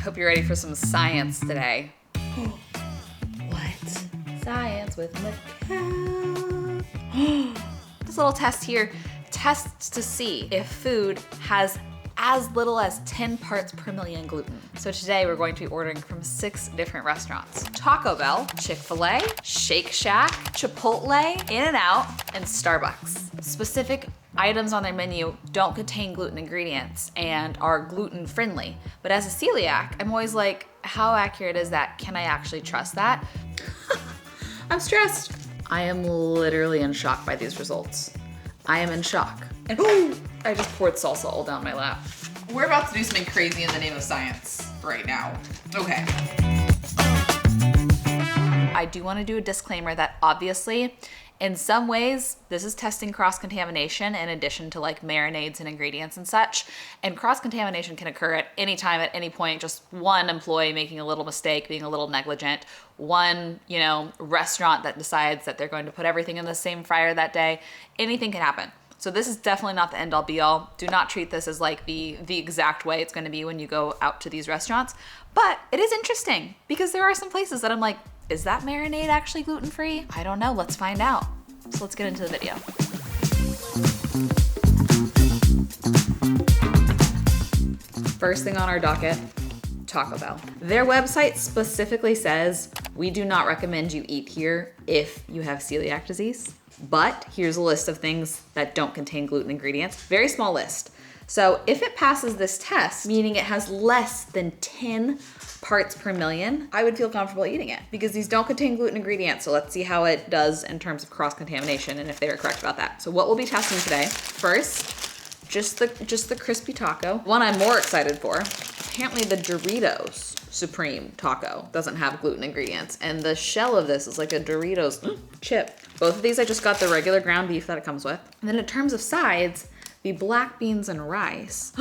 Hope you're ready for some science today. What? Science with Michel. This little test here tests to see if food has as little as 10 parts per million gluten. So today we're going to be ordering from 6 different restaurants. Taco Bell, Chick-Fil-A, Shake Shack, Chipotle, In-N-Out, and Starbucks. Specific items on their menu don't contain gluten ingredients and are gluten friendly. But as a celiac, I'm always like, how accurate is that? Can I actually trust that? I'm stressed. I am literally in shock by these results. I am in shock. And I just poured salsa all down my lap. We're about to do something crazy in the name of science right now. Okay. I do want to do a disclaimer that obviously, in some ways, this is testing cross-contamination in addition to like marinades and ingredients and such. And cross-contamination can occur at any time, at any point. Just one employee making a little mistake, being a little negligent, one, restaurant that decides that they're going to put everything in the same fryer that day. Anything can happen. So this is definitely not the end all be all. Do not treat this as like the exact way it's going to be when you go out to these restaurants. But it is interesting because there are some places that I'm like, is that marinade actually gluten-free? I don't know. Let's find out. So let's get into the video. First thing on our docket, Taco Bell. Their website specifically says, we do not recommend you eat here if you have celiac disease. But here's a list of things that don't contain gluten ingredients. Very small list. So if it passes this test, meaning it has less than 10 parts per million, I would feel comfortable eating it because these don't contain gluten ingredients. So let's see how it does in terms of cross-contamination and if they were correct about that. So what we'll be testing today, first, just the crispy taco. One I'm more excited for, apparently the Doritos Supreme taco doesn't have gluten ingredients. And the shell of this is like a Doritos chip. Both of these, I just got the regular ground beef that it comes with. And then in terms of sides, the black beans and rice.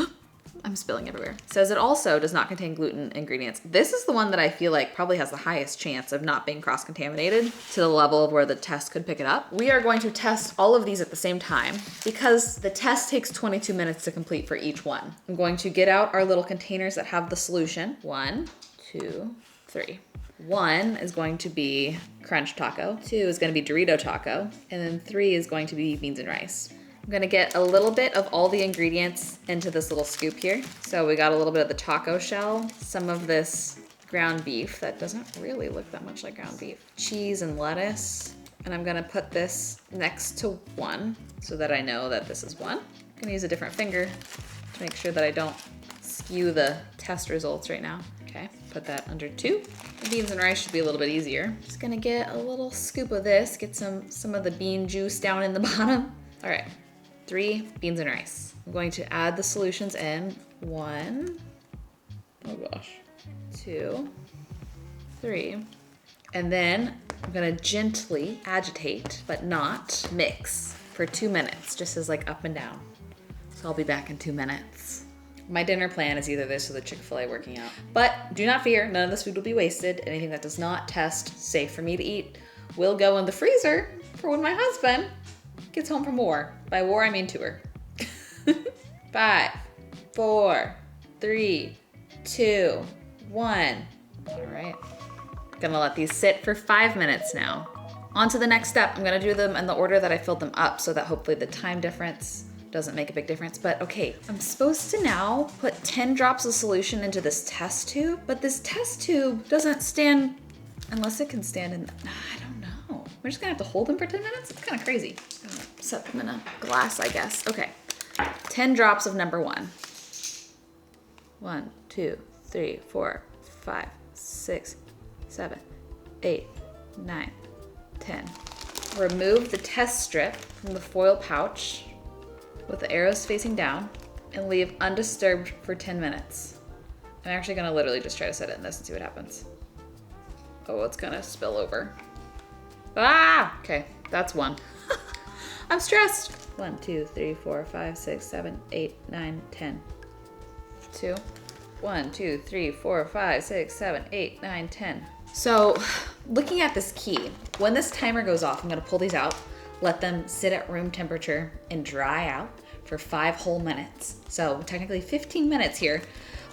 I'm spilling everywhere. Says it also does not contain gluten ingredients. This is the one that I feel like probably has the highest chance of not being cross-contaminated to the level of where the test could pick it up. We are going to test all of these at the same time because the test takes 22 minutes to complete for each one. I'm going to get out our little containers that have the solution. 1, 2, 3. 1 is going to be crunch taco. 2 is going to be Dorito taco. And then 3 is going to be beans and rice. I'm gonna get a little bit of all the ingredients into this little scoop here. So we got a little bit of the taco shell, some of this ground beef that doesn't really look that much like ground beef, cheese and lettuce. And I'm gonna put this next to 1 so that I know that this is 1. I'm gonna use a different finger to make sure that I don't skew the test results right now. Okay, put that under 2. The beans and rice should be a little bit easier. Just gonna get a little scoop of this, get some of the bean juice down in the bottom. All right. 3 beans and rice. I'm going to add the solutions in. 1, oh gosh, 2, 3. And then I'm gonna gently agitate, but not mix for 2 minutes, just as like up and down. So I'll be back in 2 minutes. My dinner plan is either this or the Chick-Fil-A working out. But do not fear, none of this food will be wasted. Anything that does not test safe for me to eat will go in the freezer for when my husband gets home from war. By war, I mean tour. 5, 4, 3, 2, 1. All right. Gonna let these sit for 5 minutes now. On to the next step. I'm gonna do them in the order that I filled them up so that hopefully the time difference doesn't make a big difference. But okay, I'm supposed to now put 10 drops of solution into this test tube, but this test tube doesn't stand, unless it can stand in, I don't know. We're just gonna have to hold them for 10 minutes? It's kind of crazy. Set them in a glass, I guess. Okay, 10 drops of number 1. 1, 2, 3, 4, 5, 6, 7, 8, 9, 10. Remove the test strip from the foil pouch with the arrows facing down and leave undisturbed for 10 minutes. I'm actually gonna literally just try to set it in this and see what happens. Oh, it's gonna spill over. Ah! Okay, that's 1. I'm stressed. 1, 2, 3, 4, 5, 6, 7, 8, 9, 10. 2. 1, 2, 3, 4, 5, 6, 7, 8, 9, 10. So looking at this key, when this timer goes off, I'm gonna pull these out, let them sit at room temperature and dry out for 5 whole minutes. So technically 15 minutes here,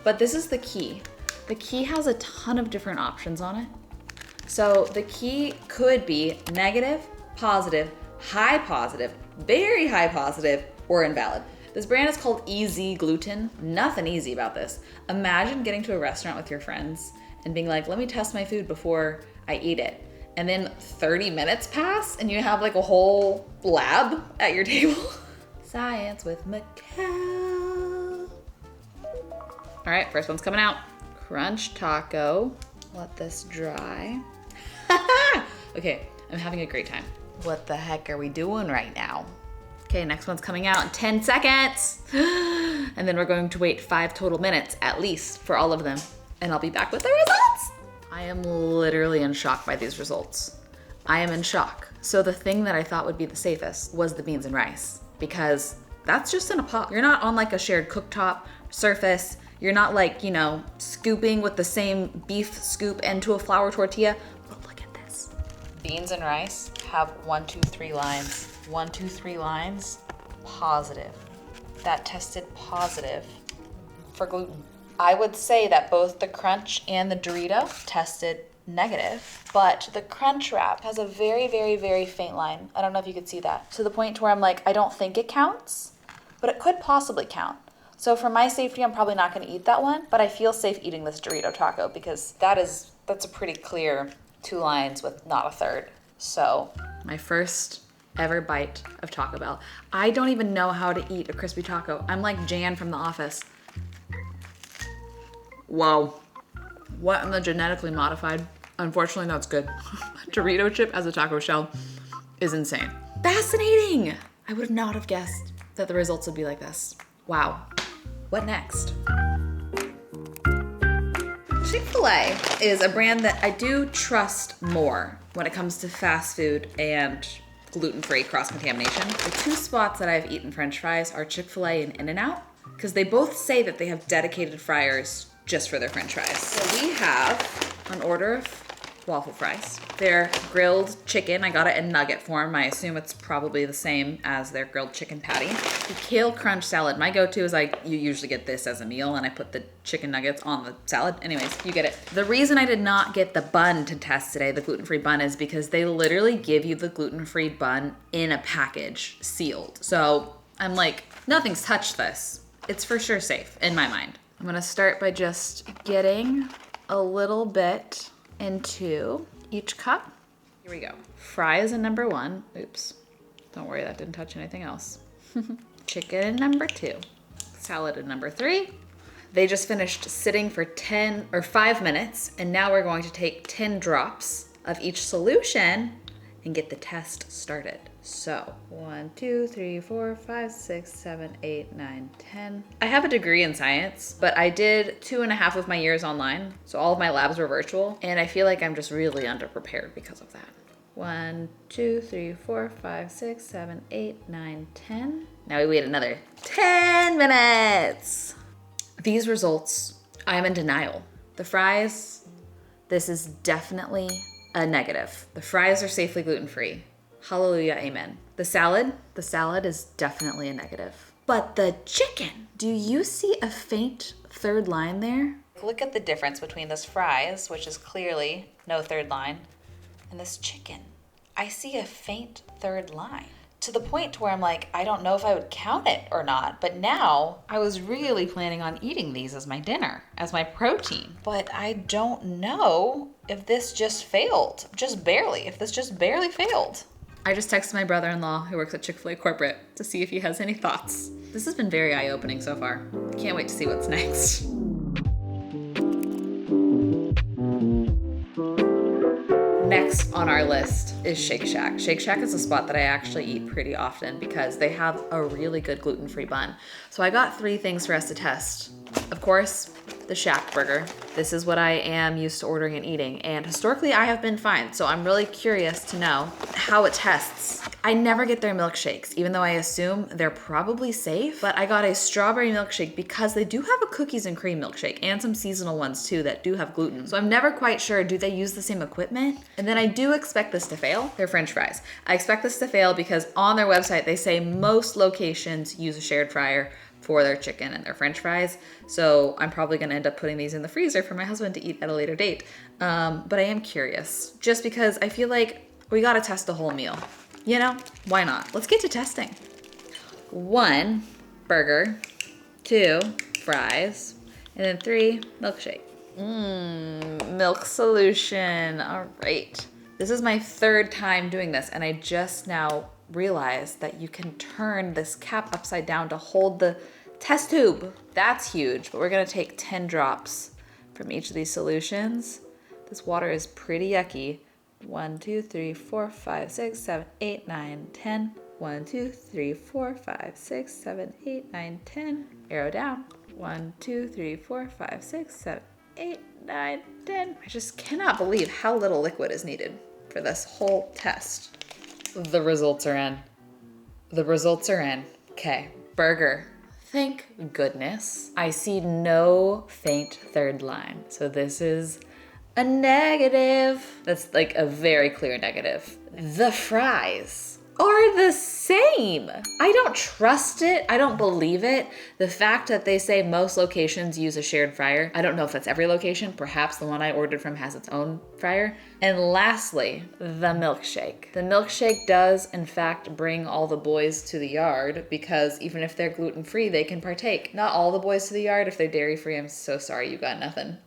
but this is the key. The key has a ton of different options on it. So the key could be negative, positive, high positive, very high positive, or invalid. This brand is called IT GLUTEN. Nothing easy about this. Imagine getting to a restaurant with your friends and being like, let me test my food before I eat it. And then 30 minutes pass and you have like a whole lab at your table. Science with Michel. All right, first one's coming out. Crunch taco. Let this dry. Okay, I'm having a great time. What the heck are we doing right now? Okay, next one's coming out in 10 seconds. And then we're going to wait 5 total minutes at least for all of them. And I'll be back with the results. I am literally in shock by these results. I am in shock. So the thing that I thought would be the safest was the beans and rice, because that's just in a pot. You're not on like a shared cooktop surface. You're not like, you know, scooping with the same beef scoop into a flour tortilla. But look at this. Beans and rice have 1, 2, 3 lines. 1, 2, 3 lines, positive. That tested positive for gluten. I would say that both the crunch and the Dorito tested negative, but the crunch wrap has a very, very, very faint line. I don't know if you could see that. To the point to where I'm like, I don't think it counts, but it could possibly count. So for my safety, I'm probably not gonna eat that one, but I feel safe eating this Dorito taco because that's a pretty clear 2 lines with not a third. So my first ever bite of Taco Bell. I don't even know how to eat a crispy taco. I'm like Jan from The Office. Whoa. What in the genetically modified? Unfortunately, that's good. Dorito chip as a taco shell is insane. Fascinating! I would not have guessed that the results would be like this. Wow. What next? Chick-Fil-A is a brand that I do trust more when it comes to fast food and gluten-free cross-contamination. The 2 spots that I've eaten French fries are Chick-fil-A and In-N-Out, because they both say that they have dedicated fryers just for their French fries. So we have an order of waffle fries. They're grilled chicken. I got it in nugget form. I assume it's probably the same as their grilled chicken patty. The kale crunch salad. My go-to is you usually get this as a meal and I put the chicken nuggets on the salad. Anyways, you get it. The reason I did not get the bun to test today, the gluten-free bun, is because they literally give you the gluten-free bun in a package, sealed. So I'm like, nothing's touched this. It's for sure safe in my mind. I'm gonna start by just getting a little bit into each cup. Here we go. Fries in number 1. Oops. Don't worry, that didn't touch anything else. Chicken in number 2. Salad in number 3. They just finished sitting for 5 minutes, and now we're going to take 10 drops of each solution and get the test started. So 1, 2, 3, 4, 5, 6, 7, 8, 9, 10. I have a degree in science, but I did 2.5 of my years online. So all of my labs were virtual. And I feel like I'm just really underprepared because of that. 1, 2, 3, 4, 5, 6, 7, 8, 9, 10. Now we wait another 10 minutes. These results, I'm in denial. The fries, this is definitely a negative. The fries are safely gluten-free. Hallelujah, amen. The salad is definitely a negative. But the chicken, do you see a faint third line there? Look at the difference between this fries, which is clearly no third line, and this chicken. I see a faint third line. To the point to where I'm like, I don't know if I would count it or not, but now I was really planning on eating these as my dinner, as my protein. But I don't know if this just failed, if this just barely failed. I just texted my brother-in-law who works at Chick-Fil-A corporate to see if he has any thoughts. This has been very eye-opening so far. Can't wait to see what's next. Next on our list is Shake Shack. Shake Shack is a spot that I actually eat pretty often because they have a really good gluten-free bun. So I got 3 things for us to test. Of course, the Shack burger. This is what I am used to ordering and eating, and historically I have been fine, so I'm really curious to know how it tests. I never get their milkshakes, even though I assume they're probably safe, but I got a strawberry milkshake because they do have a cookies and cream milkshake and some seasonal ones too that do have gluten. So I'm never quite sure, do they use the same equipment? And then I do expect this to fail. They're French fries. I expect this to fail because on their website they say most locations use a shared fryer, for their chicken and their French fries. So I'm probably gonna end up putting these in the freezer for my husband to eat at a later date. But I am curious, just because I feel like we gotta test the whole meal. You know, why not? Let's get to testing. 1, burger. 2, fries. And then 3, milkshake. Milk solution, all right. This is my 3rd time doing this, and I just now realized that you can turn this cap upside down to hold the test tube. That's huge, but we're gonna take 10 drops from each of these solutions. This water is pretty yucky. 1, 2, 3, 4, 5, 6, 7, 8, 9, 10. 1, 2, 3, 4, 5, 6, 7, 8, 9, 10. Arrow down. 1, 2, 3, 4, 5, 6, 7, 8, 9, 10. I just cannot believe how little liquid is needed for this whole test. The results are in. The results are in. Okay, burger. Thank goodness. I see no faint third line. So this is a negative. That's like a very clear negative. The fries are the same. I don't trust it. I don't believe it. The fact that they say most locations use a shared fryer, I don't know if that's every location. Perhaps the one I ordered from has its own fryer. And lastly, the milkshake. The milkshake does, in fact, bring all the boys to the yard because even if they're gluten-free, they can partake. Not all the boys to the yard. If they're dairy-free, I'm so sorry, you got nothing.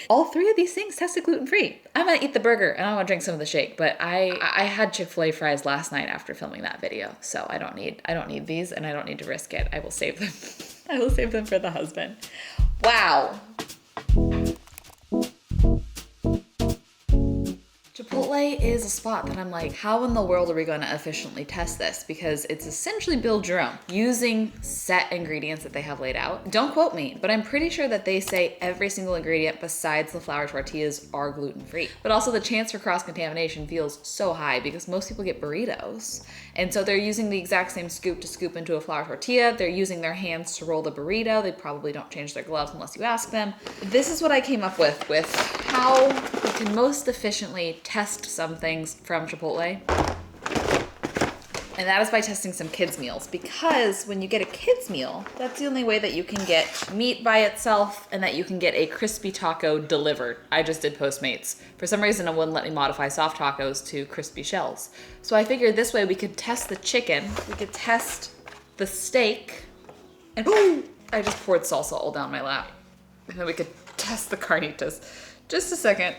All 3 of these things tested gluten-free. I'm gonna eat the burger and I'm gonna drink some of the shake, but I had Chick-Fil-A fries last night after filming that video, so I don't need these and I don't need to risk it. I will save them. I will save them for the husband. Wow. Chipotle is a spot that I'm like, how in the world are we going to efficiently test this? Because it's essentially build your own using set ingredients that they have laid out. Don't quote me, but I'm pretty sure that they say every single ingredient besides the flour tortillas are gluten-free. But also the chance for cross-contamination feels so high because most people get burritos. And so they're using the exact same scoop to scoop into a flour tortilla. They're using their hands to roll the burrito. They probably don't change their gloves unless you ask them. This is what I came up with how we can most efficiently test some things from Chipotle. And that is by testing some kids meals, because when you get a kids meal, that's the only way that you can get meat by itself and that you can get a crispy taco delivered. I just did Postmates. For some reason, it wouldn't let me modify soft tacos to crispy shells. So I figured this way we could test the chicken, we could test the steak, and boom, I just poured salsa all down my lap. And then we could test the carnitas. Just a second.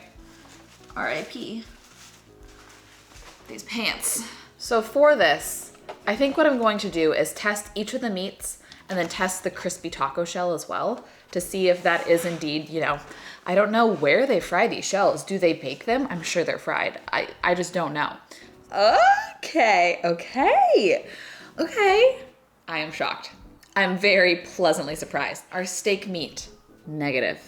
R.I.P. These pants. So for this, I think what I'm going to do is test each of the meats and then test the crispy taco shell as well to see if that is indeed, I don't know where they fry these shells. Do they bake them? I'm sure they're fried. I just don't know. Okay. I am shocked. I'm very pleasantly surprised. Our steak meat, negative.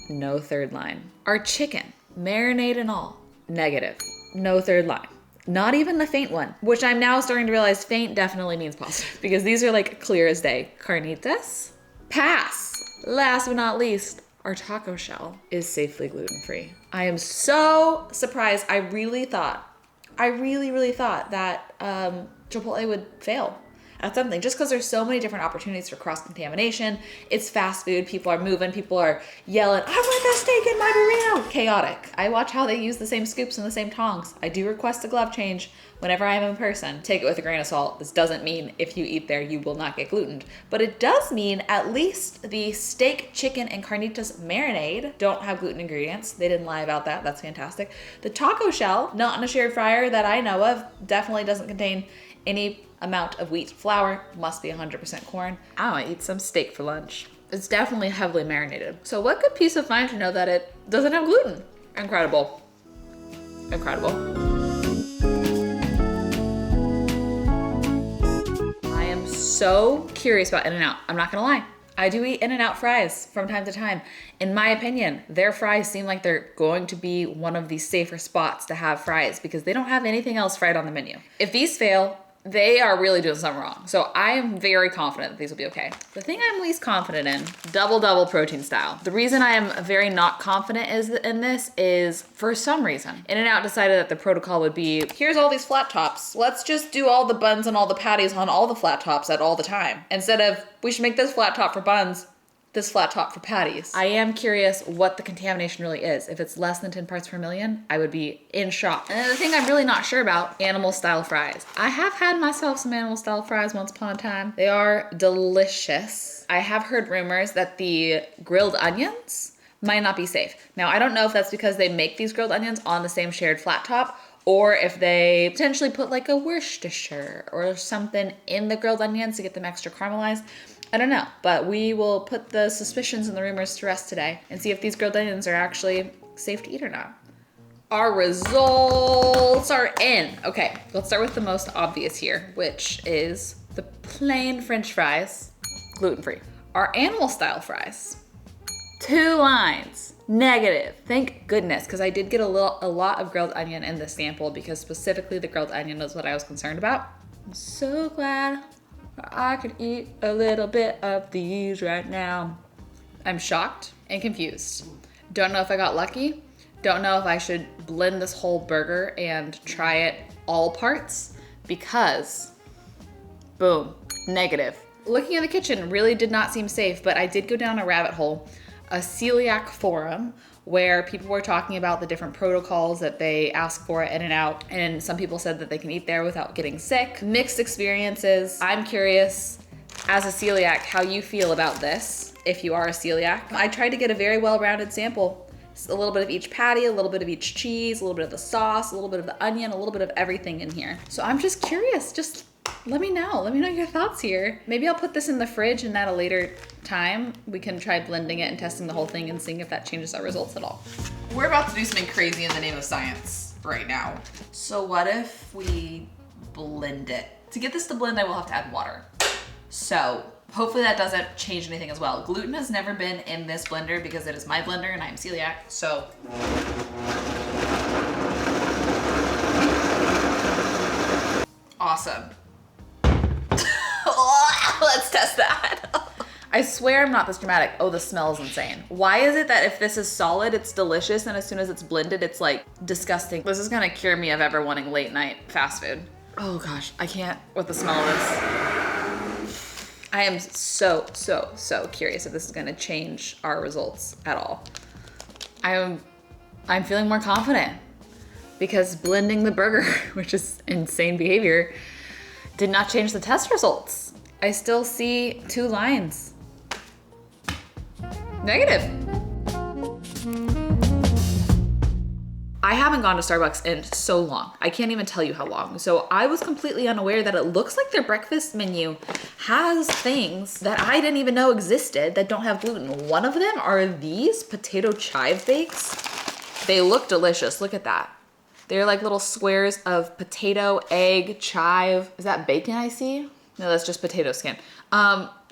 No third line. Our chicken, marinade and all, negative. No third line. Not even the faint one, which I'm now starting to realize faint definitely means positive because these are like clear as day. Carnitas, pass. Last but not least, our taco shell is safely gluten-free. I am so surprised. I really thought that Chipotle would fail at something just because there's so many different opportunities for cross-contamination. It's fast food. People are moving. People are yelling, I want that steak in my burrito. Chaotic. I watch how they use the same scoops and the same tongs. I do request a glove change whenever I'm in person. Take it with a grain of salt. This doesn't mean if you eat there, you will not get glutened. But it does mean at least the steak, chicken, and carnitas marinade don't have gluten ingredients. They didn't lie about that. That's fantastic. The taco shell, not in a shared fryer that I know of, definitely doesn't contain any amount of wheat flour, must be 100% corn. I want to eat some steak for lunch. It's definitely heavily marinated. So what good peace of mind to know that it doesn't have gluten. Incredible. I am so curious about In-N-Out. I'm not gonna lie. I do eat In-N-Out fries from time to time. In my opinion, their fries seem like they're going to be one of the safer spots to have fries because they don't have anything else fried on the menu. If these fail, they are really doing something wrong. So I am very confident that these will be okay. The thing I'm least confident in, double protein style. The reason I am very not confident in this is for some reason, In-N-Out decided that the protocol would be, here's all these flat tops. Let's just do all the buns and all the patties on all the flat tops at all the time. Instead of, we should make this flat top for buns, this flat top for patties. I am curious what the contamination really is. If it's less than 10 parts per million, I would be in shock. And the thing I'm really not sure about, animal style fries. I have had myself some animal style fries once upon a time. They are delicious. I have heard rumors that the grilled onions might not be safe. Now, I don't know if that's because they make these grilled onions on the same shared flat top, or if they potentially put like a Worcestershire or something in the grilled onions to get them extra caramelized. I don't know, but we will put the suspicions and the rumors to rest today and see if these grilled onions are actually safe to eat or not. Our results are in. Okay, let's start with the most obvious here, which is the plain French fries, gluten-free. Our animal style fries, 2 lines, negative. Thank goodness, because I did get a lot of grilled onion in the sample because specifically the grilled onion was what I was concerned about. I'm so glad I could eat a little bit of these right now. I'm shocked and confused. Don't know if I got lucky. Don't know if I should blend this whole burger and try it all parts because, boom, negative. Looking in the kitchen really did not seem safe, but I did go down a rabbit hole, a celiac forum, where people were talking about the different protocols that they ask for at In-N-Out, and some people said that they can eat there without getting sick. Mixed experiences. I'm curious, as a celiac, how you feel about this, if you are a celiac. I tried to get a very well-rounded sample. A little bit of each patty, a little bit of each cheese, a little bit of the sauce, a little bit of the onion, a little bit of everything in here. So I'm just curious, just let me know your thoughts here. Maybe I'll put this in the fridge and at a later time we can try blending it and testing the whole thing and seeing if that changes our results at all. We're about to do something crazy in the name of science right now. So what if we blend it? To get this to blend, I will have to add water. So hopefully that doesn't change anything as well. Gluten has never been in this blender because it is my blender and I'm celiac, so. Awesome. Let's test that. I swear I'm not this dramatic. Oh, the smell is insane. Why is it that if this is solid, it's delicious, and as soon as it's blended, it's like disgusting? This is gonna cure me of ever wanting late night fast food. Oh gosh, I can't with the smell of this. I am so curious if this is gonna change our results at all. I'm feeling more confident because blending the burger, which is insane behavior, did not change the test results. I still see 2 lines. Negative. I haven't gone to Starbucks in so long. I can't even tell you how long. So I was completely unaware that it looks like their breakfast menu has things that I didn't even know existed that don't have gluten. One of them are these potato chive bakes. They look delicious. Look at that. They're like little squares of potato, egg, chive. Is that bacon I see? No, that's just potato skin.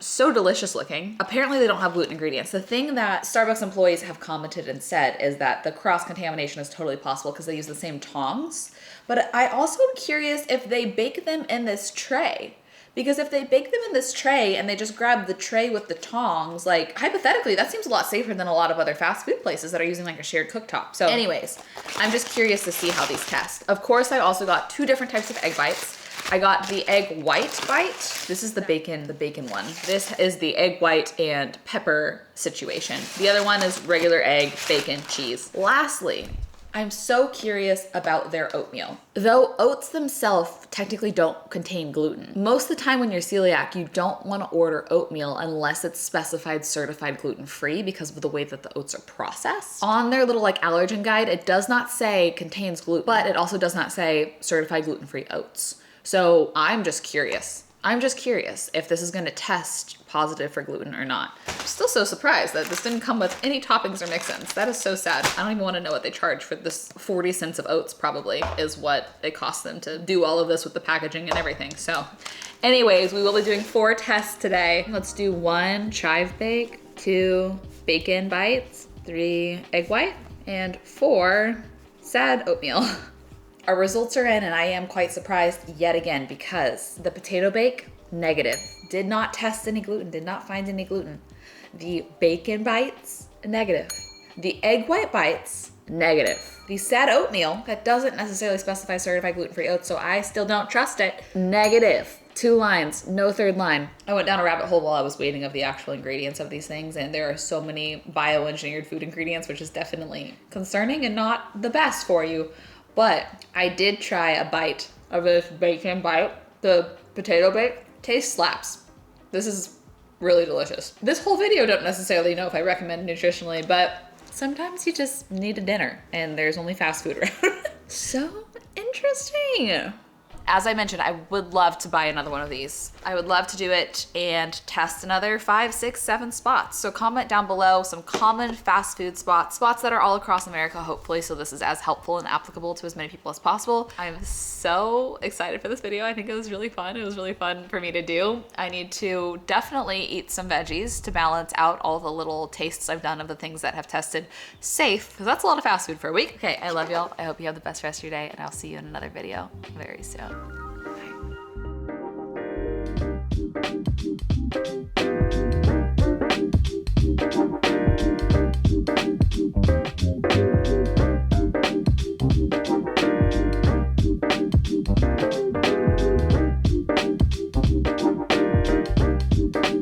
So delicious looking. Apparently they don't have gluten ingredients. The thing that Starbucks employees have commented and said is that the cross-contamination is totally possible because they use the same tongs. But I also am curious if they bake them in this tray. Because if they bake them in this tray and they just grab the tray with the tongs, like hypothetically, that seems a lot safer than a lot of other fast food places that are using like a shared cooktop. So anyways, I'm just curious to see how these test. Of course, I also got 2 different types of egg bites. I got the egg white bite. This is the bacon one. This is the egg white and pepper situation. The other one is regular egg, bacon, cheese. Lastly, I'm so curious about their oatmeal. Though oats themselves technically don't contain gluten, most of the time when you're celiac, you don't want to order oatmeal unless it's specified certified gluten-free because of the way that the oats are processed. On their little like allergen guide, it does not say contains gluten, but it also does not say certified gluten-free oats. So I'm just curious. If this is gonna test positive for gluten or not. I'm still so surprised that this didn't come with any toppings or mix-ins. That is so sad. I don't even wanna know what they charge for this. 40 cents of oats probably is what it costs them to do all of this with the packaging and everything. So anyways, we will be doing 4 tests today. Let's do 1 chive bake, 2 bacon bites, 3 egg white, and 4 sad oatmeal. Our results are in, and I am quite surprised yet again because the potato bake, negative. Did not test any gluten, did not find any gluten. The bacon bites, negative. The egg white bites, negative. The sad oatmeal, that doesn't necessarily specify certified gluten-free oats, so I still don't trust it, negative. 2 lines, no third line. I went down a rabbit hole while I was waiting of the actual ingredients of these things, and there are so many bioengineered food ingredients, which is definitely concerning and not the best for you. But I did try a bite of this bacon bite. The potato bake tastes slaps. This is really delicious. This whole video don't necessarily know if I recommend nutritionally, but sometimes you just need a dinner and there's only fast food around. So interesting. As I mentioned, I would love to buy another one of these. I would love to do it and test another 5, 6, 7 spots. So comment down below some common fast food spots that are all across America, hopefully, so this is as helpful and applicable to as many people as possible. I'm so excited for this video. I think it was really fun. It was really fun for me to do. I need to definitely eat some veggies to balance out all the little tastes I've done of the things that have tested safe, because that's a lot of fast food for a week. Okay, I love y'all. I hope you have the best rest of your day, and I'll see you in another video very soon. Bye.